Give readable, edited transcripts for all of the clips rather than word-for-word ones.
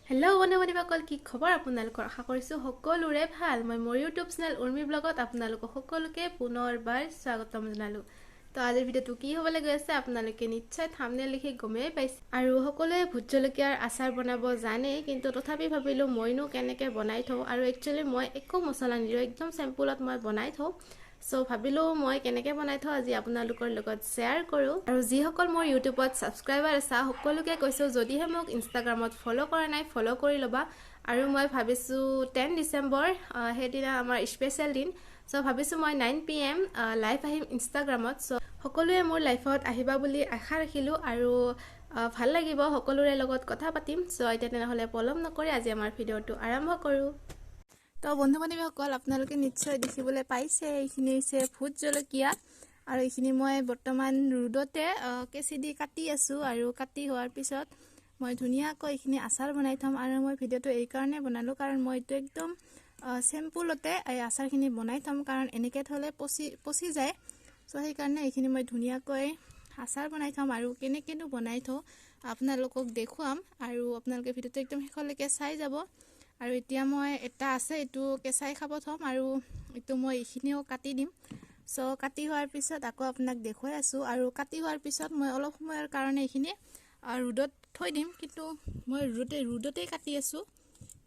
Hello' বন্ধু-বান্ধৱীসকল, কি খবৰ আপোনালোকৰ? আশা কৰিছোঁ সকলোৰে ভাল। মই মোৰ ইউটিউব চেনেল উৰ্মি ব্লগত আপোনালোকক সকলোকে পুনৰবাৰ স্বাগতম জনালোঁ। তো আজিৰ ভিডিঅ'টো কি হ'বলৈ গৈ আছে আপোনালোকে নিশ্চয় থাম্বনেইল লিখি গমেই পাইছে। আৰু সকলোৱে ভোট জলকীয়াৰ আচাৰ বনাব জানেই, কিন্তু তথাপি ভাবিলোঁ মইনো কেনেকৈ বনাই থওঁ। আৰু একচুৱেলি মই একো মছলা নিদিওঁ, একদম চিম্পুলত মই বনাই থওঁ। সো ভাবিলোঁ মই কেনেকৈ বনাই থওঁ আজি আপোনালোকৰ লগত শ্বেয়াৰ কৰোঁ। আৰু যিসকল মোৰ ইউটিউবত ছাবস্ক্ৰাইবাৰ আছে সকলোকে কৈছোঁ, যদিহে মোক ইনষ্টাগ্ৰামত ফ'ল' কৰা নাই ফ'ল' কৰি ল'বা। আৰু মই ভাবিছোঁ 10 ডিচেম্বৰ সেইদিনা আমাৰ স্পেচিয়েল দিন। সো ভাবিছোঁ মই 9 PM লাইভ আহিম ইনষ্টাগ্ৰামত। সো সকলোৱে মোৰ লাইফত আহিবা বুলি আশা ৰাখিলোঁ আৰু ভাল লাগিব, সকলোৰে লগত কথা পাতিম। সো এতিয়া তেনেহ'লে পলম নকৰি আজি আমাৰ ভিডিঅ'টো আৰম্ভ কৰোঁ। তো বন্ধু-বান্ধৱীসকল, আপোনালোকে নিশ্চয় দেখিবলৈ পাইছে এইখিনি হৈছে ভোট জলকীয়া। আৰু এইখিনি মই বৰ্তমান ৰ'দতে কেঁচি দি কাটি আছোঁ। আৰু কাটি হোৱাৰ পিছত মই ধুনীয়াকৈ এইখিনি আচাৰ বনাই থ'ম। আৰু মই ভিডিঅ'টো এইকাৰণে বনালোঁ কাৰণ মই এইটো একদম চিম্পুলতে এই আচাৰখিনি বনাই থ'ম, কাৰণ এনেকৈ থ'লে পচি যায়। চ' সেইকাৰণে এইখিনি মই ধুনীয়াকৈ আচাৰ বনাই থ'ম। আৰু কেনেকৈনো বনাই থওঁ আপোনালোকক দেখুৱাম, আৰু আপোনালোকে ভিডিঅ'টো একদম শেষলৈকে চাই যাব। আৰু এতিয়া মই এটা আছে, এইটো কেঁচাই খাব থ'ম, আৰু এইটো মই এইখিনিও কাটি দিম। চ' কাটি হোৱাৰ পিছত আকৌ আপোনাক দেখুৱাই আছোঁ। আৰু কাটি হোৱাৰ পিছত মই অলপ সময়ৰ কাৰণে এইখিনি ৰ'দত থৈ দিম, কিন্তু মই ৰ'দতেই কাটি আছোঁ।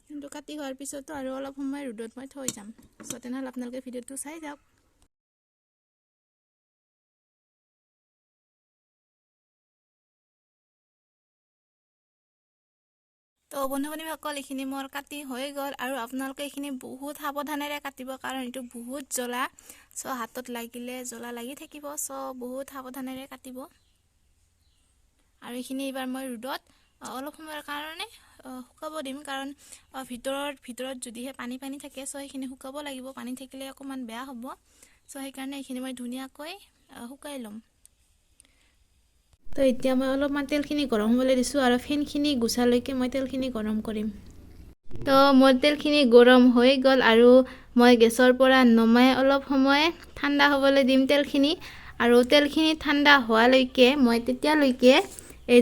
কিন্তু কাটি হোৱাৰ পিছতো আৰু অলপ সময় ৰ'দত মই থৈ যাম। চ' তেনেহ'লে আপোনালোকে ভিডিঅ'টো চাই যাওক। তো বন্ধু-বান্ধৱীসকল, এইখিনি মোৰ কাটি হৈ গ'ল। আৰু আপোনালোকে এইখিনি বহুত সাৱধানেৰে কাটিব, কাৰণ এইটো বহুত জ্বলা। চ' হাতত লাগিলে জ্বলা লাগি থাকিব। চ' বহুত সাৱধানেৰে কাটিব। আৰু এইখিনি এইবাৰ মই ৰ'দত অলপ সময়ৰ কাৰণে শুকাব দিম, কাৰণ ভিতৰত যদিহে পানী থাকে, চ' সেইখিনি শুকাব লাগিব। পানী থাকিলে অকণমান বেয়া হ'ব। চ' সেইকাৰণে এইখিনি মই ধুনীয়াকৈ শুকাই ল'ম। তো এতিয়া মই অলপমান তেলখিনি গৰম হ'বলৈ দিছোঁ, আৰু ফেনখিনি গুচালৈকে মই তেলখিনি গৰম কৰিম। তো মোৰ তেলখিনি গৰম হৈ গ'ল, আৰু মই গেছৰ পৰা নমাই অলপ সময় ঠাণ্ডা হ'বলৈ দিম তেলখিনি। আৰু তেলখিনি ঠাণ্ডা হোৱালৈকে মই তেতিয়ালৈকে এই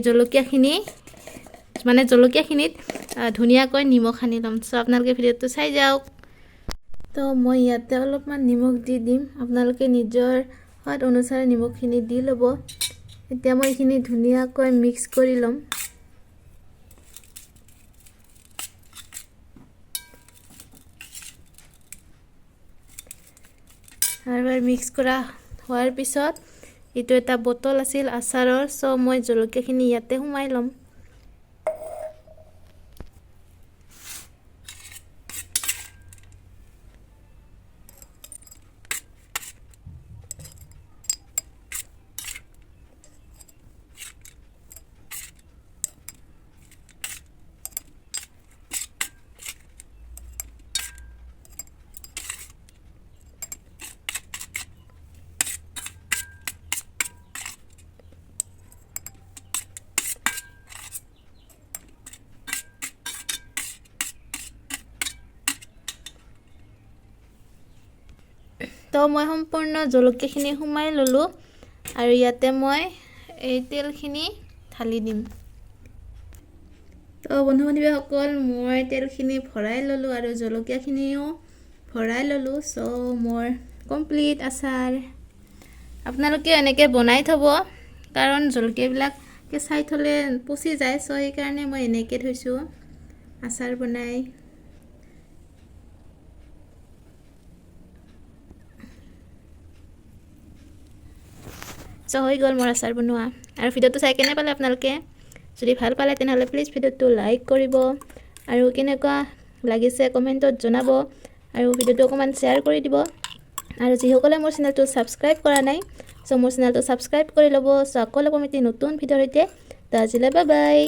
জলকীয়াখিনিত ধুনীয়াকৈ নিমখ সানি ল'ম। চ' আপোনালোকে ভিডিঅ'টো চাই যাওক। তো মই ইয়াতে অলপমান নিমখ দি দিম, আপোনালোকে নিজৰ সোৱাদ অনুসাৰে নিমখখিনি দি ল'ব। এতিয়া মই এইখিনি ধুনীয়াকৈ মিক্স কৰি ল'ম। আৰু মিক্স কৰা হোৱাৰ পিছত এইটো এটা বটল আছিল আচাৰৰ। চ' মই জলকীয়াখিনি ইয়াতে সোমাই ল'ম। তো মই সম্পূৰ্ণ জলকীয়াখিনি সোমাই ল'লোঁ, আৰু ইয়াতে মই এই তেলখিনি ঢালি দিম। তো বন্ধু-বান্ধৱীসকল, মই তেলখিনি ভৰাই ল'লোঁ আৰু জলকীয়াখিনিও ভৰাই ল'লোঁ। চ' মোৰ কমপ্লিট আচাৰ। আপোনালোকে এনেকৈ বনাই থ'ব, কাৰণ জলকীয়াবিলাক কেঁচাই থ'লে পচি যায়। চ' সেইকাৰণে মই এনেকৈ থৈছোঁ আচাৰ বনাই। চ' হৈ গ'ল মোৰ আচাৰ বনোৱা। আৰু ভিডিঅ'টো চাই কেনে পালে আপোনালোকে? যদি ভাল পালে তেনেহ'লে প্লিজ ভিডিঅ'টো লাইক কৰিব, আৰু কেনেকুৱা লাগিছে কমেণ্টত জনাব, আৰু ভিডিঅ'টো অকণমান শ্বেয়াৰ কৰি দিব। আৰু যিসকলে মোৰ চেনেলটো ছাবস্ক্ৰাইব কৰা নাই, চ' মোৰ চেনেলটো ছাবস্ক্ৰাইব কৰি ল'ব। চ' আকৌ লগ পাম এটি নতুন ভিডিঅ'ৰ সৈতে। তো আজিলৈ বাই বাই।